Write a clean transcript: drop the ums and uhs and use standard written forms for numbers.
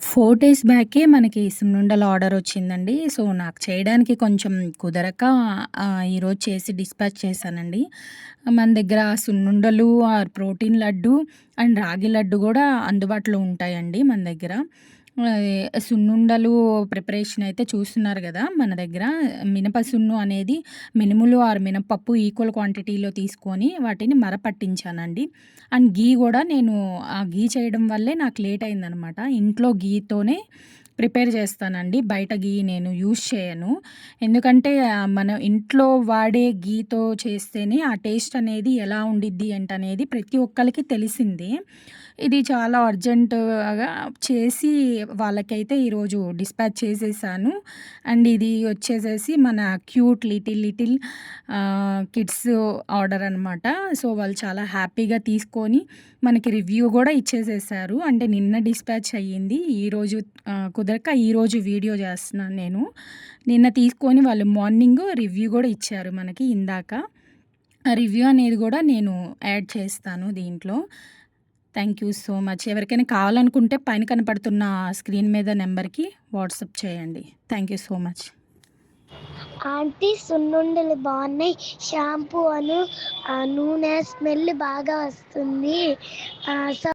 4 days బ్యాకే మనకి సున్నుండల order వచ్చిందండి. So, నాకు చేయడానికి కొంచెం కుదరక ఈరోజు చేసి డిస్పాచ్ చేశానండి. మన దగ్గర సున్నుండలు, ప్రోటీన్ లడ్డు అండ్ రాగి లడ్డు గూడా అందుబాటులో ఉంటాయండి మన దగ్గర. సున్నుండలు ప్రిపరేషన్ అయితే చూస్తున్నారు గదా! మన దగ్గర మినప సున్ను అనేది మినుములు ఆర్ మినపప్పు ఈక్వల్ క్వాంటిటీలో తీసుకొని వాటిని మరపట్టించానండి. అండ్ ఘీ గూడా నేను ఆ ఘీ చేయడం వల్లే నాకు లేట్ అయిందనమాట. ఇంట్లో ఘీతోనే ప్రిపేర్ చేస్తానండి. బయట ఘీ నేను యూజ్ చేయను. ఎందుకంటే మనం ఇంట్లో వాడే ఘీతో చేస్తేనే ఆ టేస్ట్ అనేది ఎలా ఉండిద్ది ఏంటనేది ప్రతి ఒక్కళ్ళకి తెలిసిందే. ఇది చాలా అర్జెంట్‌గా చేసి వాళ్ళకైతే ఈరోజు డిస్పాచ్ చేసేసాను. అండ్ ఇది వచ్చేసేసి మన cute little little kids order అనమాట. సో, వాళ్ళు చాలా హ్యాపీగా తీసుకొని మనకి రివ్యూ గూడా ఇచ్చేసేసారు. అంటే నిన్న డిస్పాచ్ అయ్యింది. ఈరోజు కుదరక ఈరోజు వీడియో చేస్తున్నాను నేను. నిన్న తీసుకొని వాళ్ళు మార్నింగ్ రివ్యూ గూడా ఇచ్చారు మనకి ఇందాక. ఆ రివ్యూ అనేది గూడా నేను యాడ్ చేస్తాను దీంట్లో. Thank you so much. ఎవరికైనా కావాలనుకుంటే పైన కనపడుతున్న స్క్రీన్ మీద నెంబర్‌కి వాట్సాప్ చేయండి. Thank you so much. Aunty సున్నుండలు బాగున్నాయి. షాంపూ నూనె స్మెల్ బాగా వస్తుంది. సో